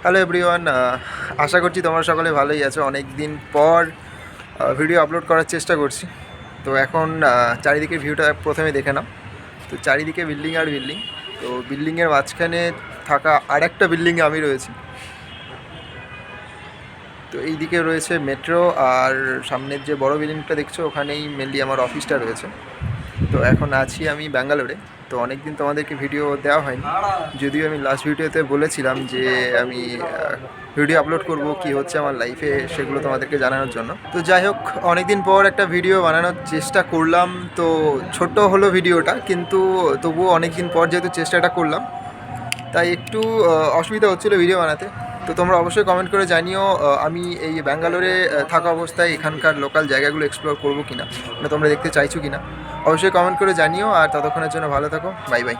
Hello everyone, আশা করছি তোমরা সকলে ভালোই আছো। অনেক দিন পর ভিডিও আপলোড করার চেষ্টা করছি। তো এখন চারিদিকের ভিউটা প্রথমে দেখে নাও। তো চারিদিকে বিল্ডিং আর বিল্ডিং। তো বিল্ডিংয়ের মাঝখানে থাকা আরেকটা বিল্ডিংয়ে আমি রয়েছি। তো এই দিকে রয়েছে মেট্রো, আর সামনের যে বড় বিল্ডিংটা দেখছো ওখানেই মেনলি আমার অফিসটা রয়েছে। তো এখন আছি আমি ব্যাঙ্গালোরে। তো অনেক দিন তোমাদেরকে ভিডিও দেওয়া হয়নি, যদিও আমি লাস্ট ভিডিওতে বলেছিলাম যে আমি ভিডিও আপলোড করব কি হচ্ছে আমার লাইফে, সেগুলো তোমাদেরকে জানানোর জন্য। তো যাই হোক, অনেক দিন পর একটা ভিডিও বানানোর চেষ্টা করলাম। তো ছোট্ট হলো ভিডিওটা, কিন্তু তবুও অনেক দিন পর যেহেতু চেষ্টাটা করলাম, তাই একটু অসুবিধা হচ্ছিলো ভিডিও বানাতে। তো তোমরা অবশ্যই কমেন্ট করে জানিও আমি এই ব্যাঙ্গালোরে থাকা অবস্থায় এখানকার লোকাল জায়গাগুলো এক্সপ্লোর করবো কিনা, মানে তোমরা দেখতে চাইছো কিনা। অবশ্যই কমেন্ট করে জানিও, আর ততক্ষণের জন্য ভালো থাকো। Bye bye.